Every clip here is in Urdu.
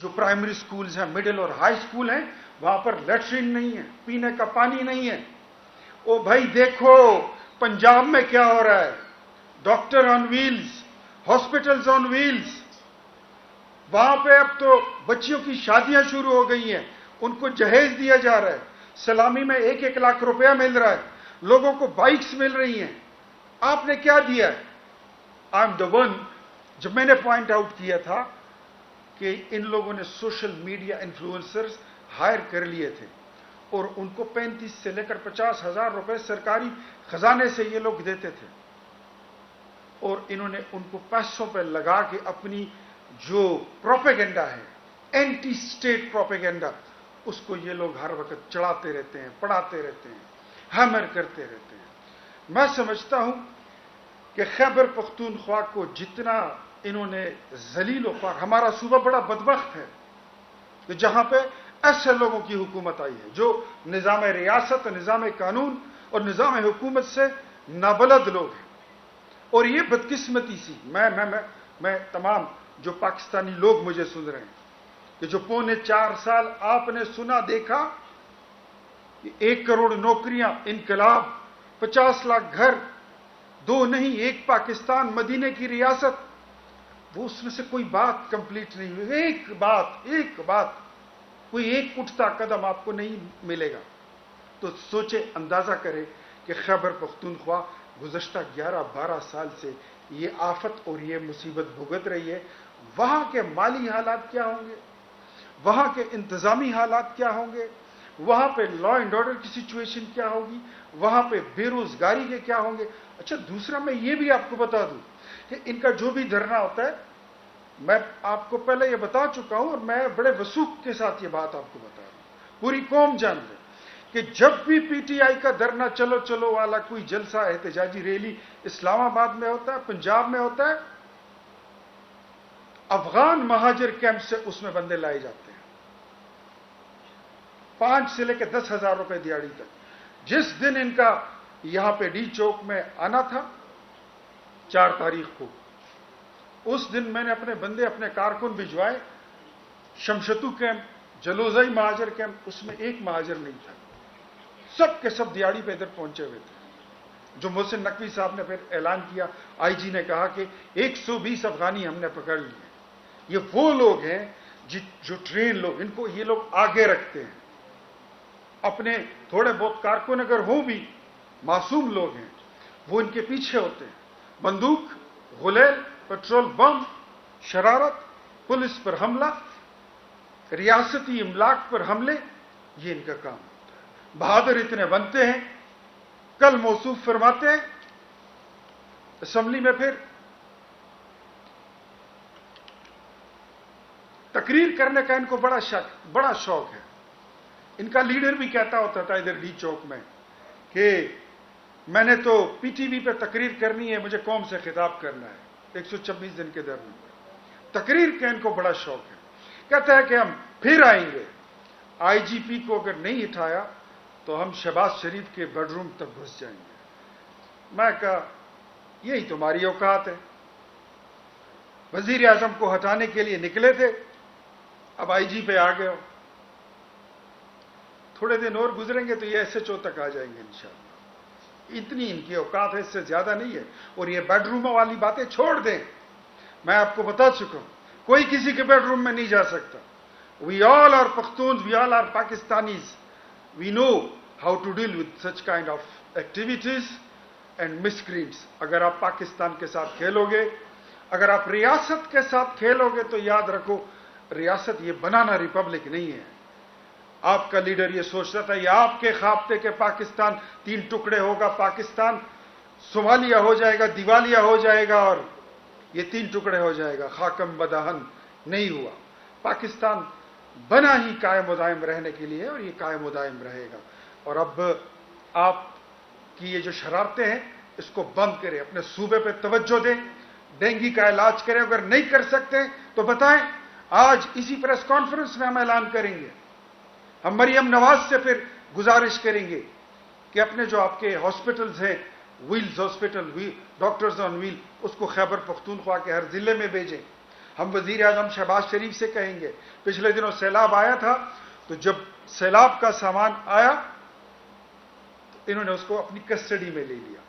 جو پرائمری سکولز ہیں، مڈل اور ہائی سکول ہیں، وہاں پر لیٹرین نہیں ہے، پینے کا پانی نہیں ہے. او بھائی دیکھو پنجاب میں کیا ہو رہا ہے، ڈاکٹر آن ویلز، ہاسپٹلز آن ویلز. وہاں پہ اب تو بچیوں کی شادیاں شروع ہو گئی ہیں، ان کو جہیز دیا جا رہا ہے، سلامی میں 1-1 لاکھ روپیہ مل رہا ہے، لوگوں کو بائکس مل رہی ہیں. آپ نے کیا دیا ہے؟ I am the one. جب میں نے پوائنٹ آؤٹ کیا تھا کہ ان لوگوں نے سوشل میڈیا انفلوئنسرز ہائر کر لیے تھے اور ان کو 35 سے لے کر 50,000 روپے سرکاری خزانے سے یہ لوگ دیتے تھے، اور انہوں نے ان کو پیسوں پہ لگا کے اپنی جو پروپیگنڈا ہے، اینٹی اسٹیٹ پروپیگنڈا، اس کو یہ لوگ ہر وقت چڑھاتے رہتے ہیں، پڑھاتے رہتے ہیں، ہیمر کرتے رہتے ہیں. میں سمجھتا ہوں کہ خیبر پختونخوا کو جتنا انہوں نے ذلیل و خوار، ہمارا صوبہ بڑا بدبخت ہے کہ جہاں پہ ایسے لوگوں کی حکومت آئی ہے جو نظام ریاست، نظام قانون اور نظام حکومت سے نابلد لوگ ہیں. اور یہ بدقسمتی سی، میں تمام جو پاکستانی لوگ مجھے سن رہے ہیں کہ جو 4.25 سال آپ نے سنا دیکھا کہ 1 کروڑ نوکریاں، انقلاب، 50 لاکھ گھر، 2 نہیں 1 پاکستان، مدینے کی ریاست، وہ اس میں سے کوئی بات کمپلیٹ نہیں ہوئی. ایک بات کوئی ایک اٹھتا قدم آپ کو نہیں ملے گا. تو سوچے، اندازہ کرے کہ خیبر پختونخوا گزشتہ 11-12 سال سے یہ آفت اور یہ مصیبت بھگت رہی ہے. وہاں کے مالی حالات کیا ہوں گے، وہاں کے انتظامی حالات کیا ہوں گے، وہاں پہ لا اینڈ آرڈر کی سچویشن کیا ہوگی، وہاں پہ بے روزگاری کے کیا ہوں گے. اچھا، دوسرا میں یہ بھی آپ کو بتا دوں کہ ان کا جو بھی دھرنا ہوتا ہے، میں آپ کو پہلے یہ بتا چکا ہوں اور میں بڑے وثوق کے ساتھ یہ بات آپ کو بتا رہا ہوں، پوری قوم جان لے کہ جب بھی پی ٹی آئی کا دھرنا چلو چلو والا کوئی جلسہ، احتجاجی ریلی اسلام آباد میں ہوتا ہے، پنجاب میں ہوتا ہے، افغان مہاجر کیمپ سے اس میں بندے لائے جاتے ہیں 5 سے لے کے 10,000 روپے دیہڑی تک. جس دن ان کا یہاں پہ ڈی چوک میں آنا تھا 4 تاریخ کو، اس دن میں نے اپنے بندے، اپنے کارکن بھجوائے شمشتو کیمپ، جلوزائی مہاجر کیمپ، اس میں ایک مہاجر نہیں تھا، سب کے سب دیہڑی پہ ادھر پہنچے ہوئے تھے. جو محسن نقوی صاحب نے پھر اعلان کیا، آئی جی نے کہا کہ 120 افغانی ہم نے پکڑ لیے. یہ وہ لوگ ہیں جو ٹرین لوگ، ان کو یہ لوگ آگے رکھتے ہیں. اپنے تھوڑے بہت کارکن اگر ہوں بھی معصوم لوگ ہیں، وہ ان کے پیچھے ہوتے ہیں. بندوق، غلیل، پیٹرول بم، شرارت، پولیس پر حملہ، ریاستی املاک پر حملے، یہ ان کا کام ہوتا ہے. بہادر اتنے بنتے ہیں، کل موصوف فرماتے ہیں اسمبلی میں، پھر تقریر کرنے کا ان کو بڑا شوق ہے. ان کا لیڈر بھی کہتا ہوتا تھا ادھر ڈی چوک میں کہ میں نے تو پی ٹی وی پہ تقریر کرنی ہے، مجھے قوم سے خطاب کرنا ہے 126 دن کے درمیان. تقریر کا ان کو بڑا شوق ہے. کہتا ہے کہ ہم پھر آئیں گے، آئی جی پی کو اگر نہیں اٹھایا تو ہم شہباز شریف کے بیڈ روم تک گھس جائیں گے. میں کہا یہی تمہاری اوقات ہے. وزیر اعظم کو ہٹانے کے لیے نکلے تھے، اب آئی جی پہ آ گئے ہو. تھوڑے دن اور گزریں گے تو یہ ایس ایچ او تک آ جائیں گے انشاءاللہ. اتنی ان کی اوقات ہے، اس سے زیادہ نہیں ہے. اور یہ بیڈ روموں والی باتیں چھوڑ دیں. میں آپ کو بتا چکا ہوں، کوئی کسی کے بیڈ روم میں نہیں جا سکتا. We all are Pashtuns, we all are Pakistanis. We know how to deal with such kind of activities and miscreants. اگر آپ پاکستان کے ساتھ کھیلو گے، اگر آپ ریاست کے ساتھ کھیلو گے تو یاد رکھو، ریاست یہ بنانا ریپبلک نہیں ہے. آپ کا لیڈر یہ سوچتا تھا، یہ آپ کے خواب تھے کہ پاکستان 3 ٹکڑے ہوگا، پاکستان صومالیہ ہو جائے گا، دیوالیہ ہو جائے گا اور یہ 3 ٹکڑے ہو جائے گا. خاکم بدہن نہیں ہوا. پاکستان بنا ہی قائم و دائم رہنے کے لیے اور یہ قائم و دائم رہے گا. اور اب آپ کی یہ جو شرارتیں ہیں اس کو بند کریں، اپنے صوبے پہ توجہ دیں، ڈینگی کا علاج کریں. اگر نہیں کر سکتے تو بتائیں. آج اسی پریس کانفرنس میں ہم اعلان کریں گے. ہم مریم نواز سے پھر گزارش کریں گے کہ اپنے جو آپ کے ہاسپٹلز ہیں، ویلز ہاسپٹل، ڈاکٹرز آن ویل، اس کو خیبر پختونخوا کے ہر ضلع میں بھیجیں. ہم وزیر اعظم شہباز شریف سے کہیں گے، پچھلے دنوں سیلاب آیا تھا، تو جب سیلاب کا سامان آیا تو انہوں نے اس کو اپنی کسٹڈی میں لے لیا۔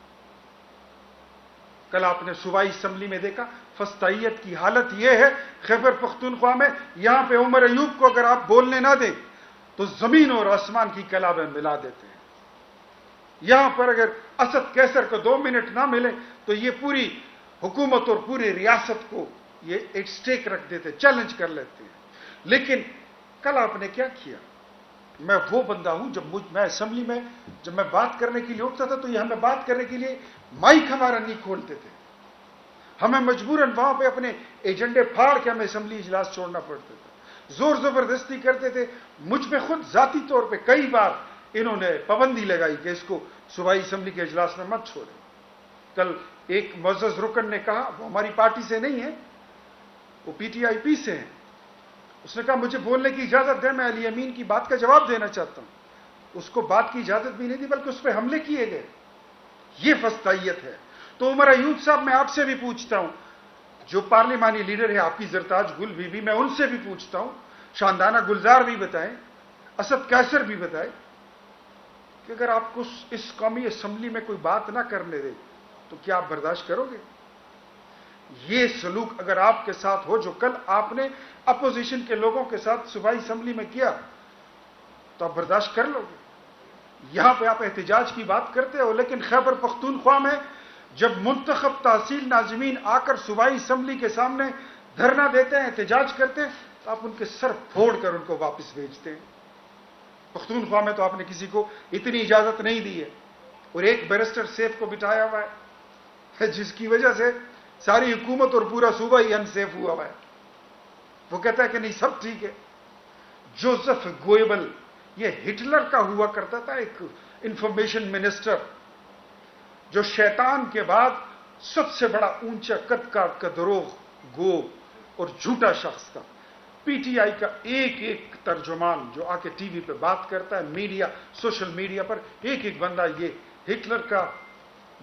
کل آپ نے صوبائی اسمبلی میں دیکھا، فسطائیت کی حالت یہ ہے خیبر پختونخوا میں، یہاں پہ عمر ایوب کو اگر آپ بولنے نہ دیں تو زمین اور آسمان کی کلا میں ملا دیتے ہیں۔ یہاں پر اگر اسد کیسر کو 2 منٹ نہ ملے تو یہ پوری حکومت اور پوری ریاست کو یہ ایک سٹیک رکھ دیتے، چیلنج کر لیتے ہیں۔ لیکن کل آپ نے کیا کیا؟ میں وہ بندہ ہوں جب میں اسمبلی میں جب میں بات کرنے کے لیے اٹھتا تھا تو یہ ہمیں بات کرنے کے لیے مائک ہمارا نہیں کھولتے تھے، ہمیں مجبوراً وہاں پہ اپنے ایجنڈے پھاڑ کے ہمیں اسمبلی اجلاس چھوڑنا پڑتا تھا، زور زبردستی کرتے تھے۔ مجھ پہ خود ذاتی طور پہ کئی بار انہوں نے پابندی لگائی کہ اس کو صوبائی اسمبلی کے اجلاس میں مت چھوڑیں۔ کل ایک معزز رکن نے کہا، وہ ہماری پارٹی سے نہیں ہے، وہ پی ٹی آئی پی سے ہیں، اس نے کہا مجھے بولنے کی اجازت دیں، میں علی امین کی بات کا جواب دینا چاہتا ہوں۔ اس کو بات کی اجازت بھی نہیں دی بلکہ اس پہ حملے کیے گئے۔ یہ فسطائیت ہے۔ تو عمر ایوب صاحب، میں آپ سے بھی پوچھتا ہوں، جو پارلیمانی لیڈر ہے آپ کی زرتاج گل بی بی، میں ان سے بھی پوچھتا ہوں، شاندانہ گلزار بھی بتائیں، اسد کیسر بھی بتائیں کہ اگر آپ کو اس قومی اسمبلی میں کوئی بات نہ کرنے دے تو کیا آپ برداشت کرو گے؟ یہ سلوک اگر آپ کے ساتھ ہو جو کل آپ نے اپوزیشن کے لوگوں کے ساتھ صوبائی اسمبلی میں کیا تو آپ برداشت کر لو گے؟ یہاں پہ آپ احتجاج کی بات کرتے ہو، لیکن خیبر پختونخوا میں جب منتخب تحصیل ناظمین آ کر صوبائی اسمبلی کے سامنے دھرنا دیتے ہیں، احتجاج کرتے ہیں، تو آپ ان کے سر پھوڑ کر ان کو واپس بھیجتے ہیں۔ پختونخوا میں تو آپ نے کسی کو اتنی اجازت نہیں دی ہے، اور ایک بیرسٹر سیف کو بٹھایا ہوا ہے جس کی وجہ سے ساری حکومت اور پورا صوبہ ہی انسیف ہوا ہوا ہے۔ وہ کہتا ہے کہ نہیں سب ٹھیک ہے۔ جوزف گوئبل، یہ ہٹلر کا ہوا کرتا تھا ایک انفارمیشن منسٹر، جو شیطان کے بعد سب سے بڑا اونچا قد کا دروغ گو اور جھوٹا شخص تھا۔ پی ٹی آئی کا ایک ایک ترجمان جو آ کے ٹی وی پہ بات کرتا ہے، میڈیا، سوشل میڈیا پر ایک ایک بندہ یہ ہٹلر کا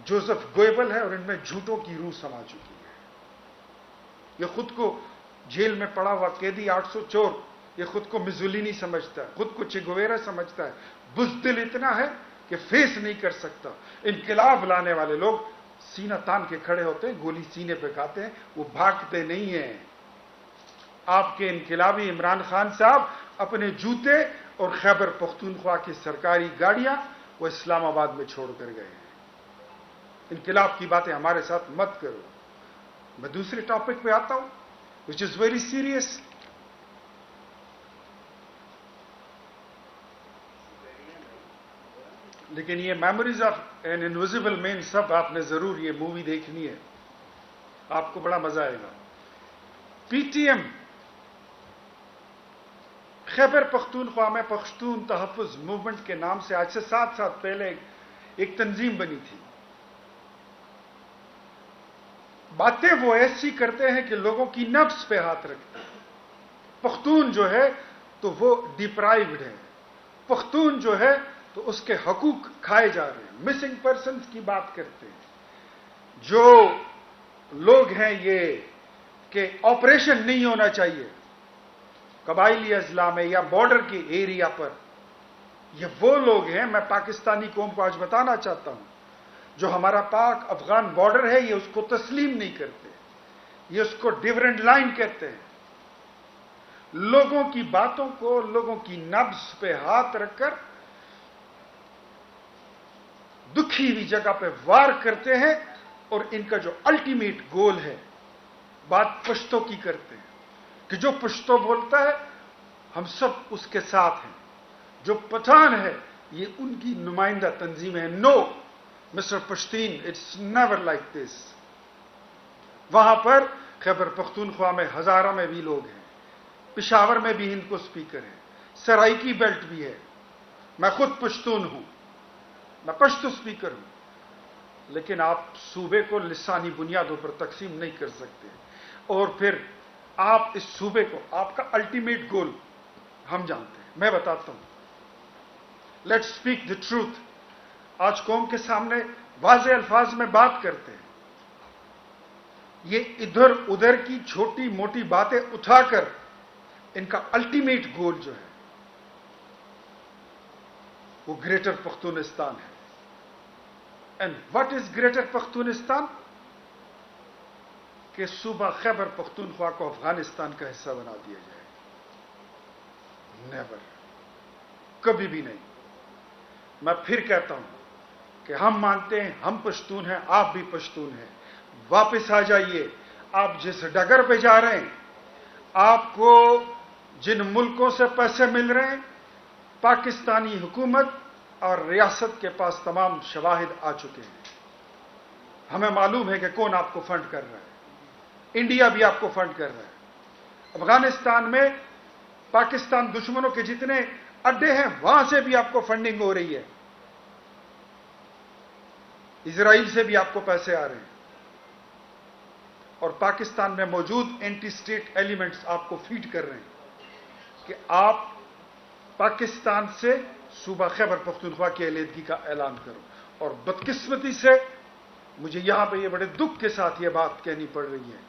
جوزف گوئبل ہے، اور ان میں جھوٹوں کی روح سما چکی ہے۔ یہ خود کو جیل میں پڑا ہوا قیدی 800 چور، یہ خود کو میزولینی سمجھتا ہے، خود کو چیگویرا سمجھتا ہے، بزدل اتنا ہے کہ فیس نہیں کر سکتا۔ انقلاب لانے والے لوگ سینہ تان کے کھڑے ہوتے ہیں، گولی سینے پہ کھاتے ہیں، وہ بھاگتے نہیں ہیں۔ آپ کے انقلابی عمران خان صاحب اپنے جوتے اور خیبر پختونخوا کی سرکاری گاڑیاں وہ اسلام آباد میں چھوڑ کر گئے ہیں۔ انقلاب کی باتیں ہمارے ساتھ مت کرو۔ میں دوسرے ٹاپک پہ آتا ہوں which is very serious۔ لیکن یہ میموریز آف این انویزیبل مین سب آپ نے ضرور یہ مووی دیکھنی ہے، آپ کو بڑا مزہ آئے گا۔ P T M Khyber Pakhtunkhwa میں پختون تحفظ موومنٹ کے نام سے آج سے 7 سال پہلے ایک تنظیم بنی تھی۔ باتیں وہ ایسی کرتے ہیں کہ لوگوں کی نفس پہ ہاتھ رکھتے ہیں۔ پختون جو ہے تو وہ ڈپرائیوڈ ہے، پختون جو ہے تو اس کے حقوق کھائے جا رہے ہیں، مسنگ پرسنز کی بات کرتے ہیں۔ جو لوگ ہیں یہ کہ آپریشن نہیں ہونا چاہیے قبائلی اضلاع میں یا بارڈر کے ایریا پر، یہ وہ لوگ ہیں، میں پاکستانی قوم کو آج بتانا چاہتا ہوں، جو ہمارا پاک افغان بارڈر ہے یہ اس کو تسلیم نہیں کرتے، یہ اس کو ڈیورنٹ لائن کہتے ہیں۔ لوگوں کی باتوں کو، لوگوں کی نبض پہ ہاتھ رکھ کر دکھی ہوئی جگہ پہ وار کرتے ہیں، اور ان کا جو الٹیمیٹ گول ہے، بات پشتو کی کرتے ہیں کہ جو پشتو بولتا ہے ہم سب اس کے ساتھ ہیں، جو پٹھان ہے یہ ان کی نمائندہ تنظیم ہے۔ No mister Pashteen, it's never like this. وہاں پر خیبر پختونخوا میں ہزارہ میں بھی لوگ ہیں، پشاور میں بھی ہند کو اسپیکر ہے، سرائکی بیلٹ بھی ہے، میں خود پشتون ہوں، میں پشتو اسپیکر ہوں، لیکن آپ صوبے کو لسانی بنیادوں پر تقسیم نہیں کر سکتے، اور پھر آپ اس صوبے کو، آپ کا الٹیمیٹ گول ہم جانتے ہیں۔ میں بتاتا ہوں، لیٹس اسپیک دی ٹروتھ۔ آج قوم کے سامنے واضح الفاظ میں بات کرتے ہیں۔ یہ ادھر ادھر کی چھوٹی موٹی باتیں اٹھا کر ان کا الٹیمیٹ گول جو ہے وہ گریٹر پختونستان ہے. And what is greater Pakhtunistan? کہ صوبہ خیبر پختونخوا کو افغانستان کا حصہ بنا دیا جائے. نیور، کبھی بھی نہیں. میں پھر کہتا ہوں کہ ہم مانتے ہیں ہم پشتون ہیں، آپ بھی پشتون ہیں. واپس آ جائیے. آپ جس ڈگر پہ جا رہے ہیں، آپ کو جن ملکوں سے پیسے مل رہے ہیں، پاکستانی حکومت اور ریاست کے پاس تمام شواہد آ چکے ہیں. ہمیں معلوم ہے کہ کون آپ کو فنڈ کر رہا ہے. انڈیا بھی آپ کو فنڈ کر رہا ہے. افغانستان میں پاکستان دشمنوں کے جتنے اڈے ہیں وہاں سے بھی آپ کو فنڈنگ ہو رہی ہے. اسرائیل سے بھی آپ کو پیسے آ رہے ہیں. اور پاکستان میں موجود اینٹی اسٹیٹ ایلیمنٹس آپ کو فیڈ کر رہے ہیں کہ آپ پاکستان سے صوبہ خیبر پختونخوا کی علیحدگی کا اعلان کرو. اور بدقسمتی سے مجھے یہاں پہ یہ بڑے دکھ کے ساتھ یہ بات کہنی پڑ رہی ہے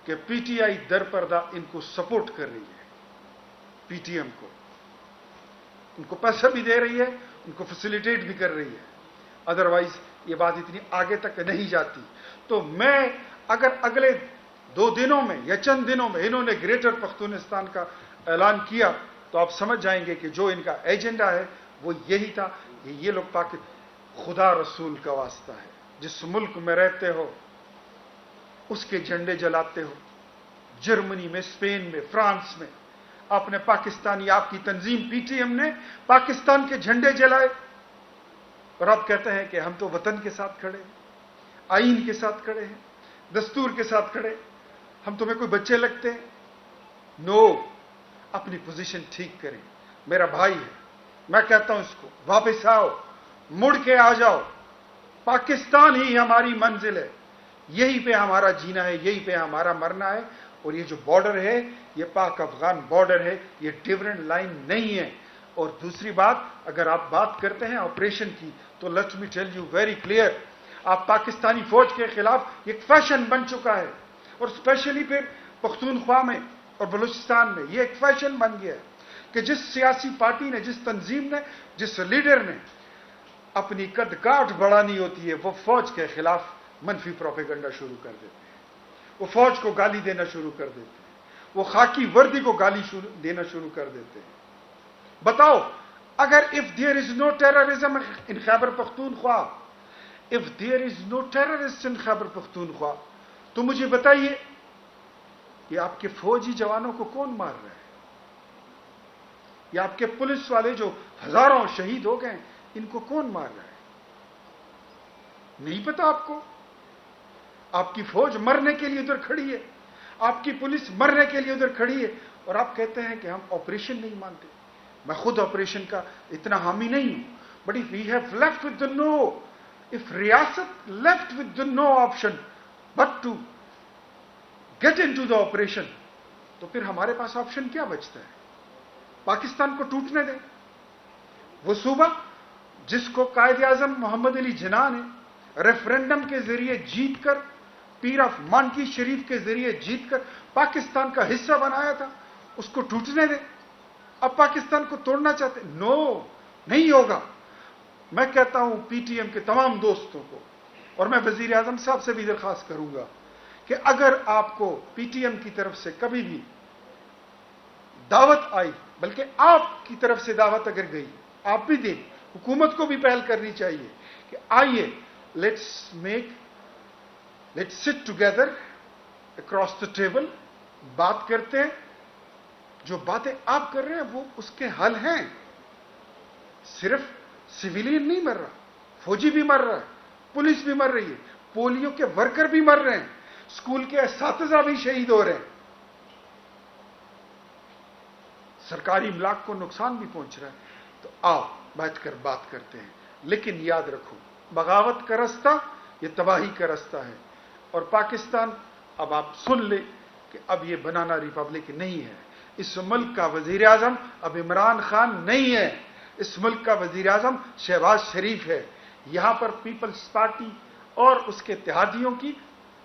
کہ پی ٹی آئی در پردہ ان کو سپورٹ کر رہی ہے. پی ٹی ایم کو ان کو پیسہ بھی دے رہی ہے، ان کو فیسیلیٹیٹ بھی کر رہی ہے. ادروائز یہ بات اتنی آگے تک نہیں جاتی. تو میں اگر اگلے 2 دنوں میں یا چند دنوں میں انہوں نے گریٹر پختونستان کا اعلان کیا تو آپ سمجھ جائیں گے کہ جو ان کا ایجنڈا ہے وہ یہی تھا کہ یہ لوگ خدا رسول کا واسطہ ہے. جس ملک میں رہتے ہو اس کے جھنڈے جلاتے ہو. جرمنی میں، اسپین میں، فرانس میں آپ نے پاکستانی، آپ کی تنظیم پی ٹی ایم نے پاکستان کے جھنڈے جلائے اور آپ کہتے ہیں کہ ہم تو وطن کے ساتھ کھڑے ہیں، آئین کے ساتھ کھڑے ہیں، دستور کے ساتھ کھڑے. ہم تمہیں کوئی بچے لگتے ہیں؟ نو. اپنی پوزیشن ٹھیک کریں. میرا بھائی ہے، میں کہتا ہوں اس کو واپس آؤ، مڑ کے آ جاؤ. پاکستان ہی ہماری منزل ہے، یہی پہ ہمارا جینا ہے، یہی پہ ہمارا مرنا ہے. اور یہ جو بارڈر ہے یہ پاک افغان بارڈر ہے، یہ ڈیفرنٹ لائن نہیں ہے. اور دوسری بات، اگر آپ بات کرتے ہیں آپریشن کی تو let me tell you very clear, آپ پاکستانی فوج کے خلاف ایک فیشن بن چکا ہے. اور اسپیشلی پھر پختونخوا میں اور بلوچستان میں یہ ایک فیشن بن گیا ہے کہ جس سیاسی پارٹی نے، جس تنظیم نے، جس لیڈر نے اپنی قد کاٹ بڑھانی ہوتی ہے وہ فوج کے خلاف منفی پروپیگنڈا شروع کر دیتے ہیں. وہ فوج کو گالی دینا شروع کر دیتے ہیں. وہ خاکی وردی کو گالی دینا شروع کر دیتے ہیں. بتاؤ، اگر if there is no terrorism in Khyber Pakhtunkhwa, if there is no terrorist in Khyber Pakhtunkhwa, تو مجھے بتائیے کہ آپ کے فوجی جوانوں کو کون مار رہا ہے؟ یا آپ کے پولیس والے جو ہزاروں شہید ہو گئے ان کو کون مار رہا ہے؟ نہیں پتا آپ کو؟ آپ کی فوج مرنے کے لیے ادھر کھڑی ہے، آپ کی پولیس مرنے کے لیے ادھر کھڑی ہے، اور آپ کہتے ہیں کہ ہم آپریشن نہیں مانتے. میں خود آپریشن کا اتنا حامی نہیں ہوں، but if we have left with the no, if ریاست left with the no option but to get into the operation, تو پھر ہمارے پاس آپشن کیا بچتا ہے؟ پاکستان کو ٹوٹنے دیں. وہ صوبہ جس کو قائد اعظم محمد علی جناح نے ریفرینڈم کے ذریعے جیت کر، پیر آف مانکی شریف کے ذریعے جیت کر پاکستان کا حصہ بنایا تھا، اس کو ٹوٹنے دیں. اب پاکستان کو توڑنا چاہتے؟ نو، نہیں ہوگا. میں کہتا ہوں پی ٹی ایم کے تمام دوستوں کو، اور میں وزیر اعظم صاحب سے بھی درخواست کروں گا کہ اگر آپ کو پی ٹی ایم کی طرف سے کبھی بھی دعوت آئی، بلکہ آپ کی طرف سے دعوت اگر گئی، آپ بھی دیں. حکومت کو بھی پہل کرنی چاہیے کہ آئیے، let's sit together across the table, بات کرتے ہیں. جو باتیں آپ کر رہے ہیں وہ اس کے حل ہیں. صرف سویلین نہیں مر رہا، فوجی بھی مر رہا ہے، پولیس بھی مر رہی ہے، پولیو کے ورکر بھی مر رہے ہیں، اسکول کے اساتذہ بھی شہید ہو رہے ہیں، سرکاری املاک کو نقصان بھی پہنچ رہا ہے. تو آؤ بیٹھ کر بات کرتے ہیں. لیکن یاد رکھو، بغاوت کا رستہ یہ تباہی کا رستہ ہے. اور پاکستان، اب آپ سن لیں کہ اب یہ بنانا ریپبلک نہیں ہے. اس ملک کا وزیر اعظم اب عمران خان نہیں ہے، اس ملک کا وزیر اعظم شہباز شریف ہے. یہاں پر پیپلز پارٹی اور اس کے اتحادیوں کی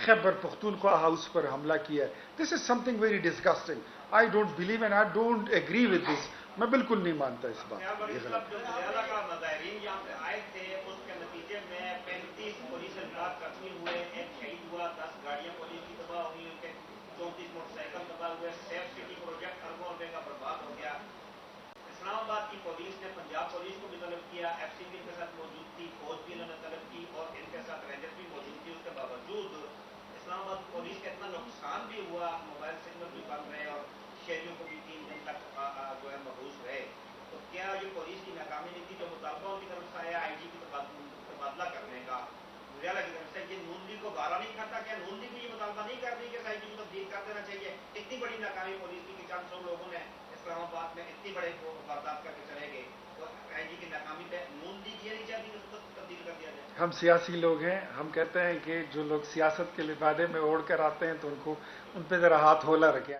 خیبر پختونخوا ہاؤس پر حملہ کیا ہے. This is something very disgusting. I don't believe and I don't agree with this. میں بالکل نہیں مانتا اس بات. یہ غلط. جو زیادہ کا مظاہرین یہاں پہ آئے تھے اس کے نتیجے میں 35 پولیس اہلکار زخمی ہوئے, ایک شہید ہوا, 10 گاڑیاں پولیس کی تباہ ہوئی, ان کے 34 موٹر سائیکل تباہ ہوئے. سیف سٹی پروجیکٹ اربوں روپے کا برباد ہو گیا. اسلام آباد کی پولیس نے پنجاب پولیس کو بھی طلب کیا, ایف سی بھی ان کے ساتھ موجود تھی, فوج بھی انہوں نے طلب کی اور ان کے ساتھ رینجر بھی موجود تھی. اس کے باوجود اسلام آباد پولیس کا اتنا نقصان بھی ہوا, موبائل سگنل بھی بند رہے اور شہریوں کو بھی 3 دن تک جو ہے محفوظ رہے. تو کیا یہ پولیس کی ناکامی نہیں تھی جو مطالبہ ان کی طرف سے آیا آئی جی کی تبادلہ کرنے کا ریالا کی طرف سے, یہ نون لیگ کو گارا نہیں کھاتا؟ کیا نون لیگ کو یہ مطالبہ نہیں کر رہی کہ آئی جی کو تبدیل کر دینا چاہیے؟ اتنی بڑی ناکامی پولیس کی کہ 400 لوگوں نے اسلام آباد میں اتنی بڑے واردات کر کے چلے گئے, تو آئی جی کی ناکامی پہ نون لیگ یہ نہیں چاہتی کہ اس کو تبدیل کر دیا جائے؟ ہم سیاسی لوگ ہیں, ہم کہتے ہیں کہ جو لوگ سیاست کے لبادے میں اوڑھ کر آتے ہیں تو ان پہ ذرا ہاتھ ہولا رکھیں.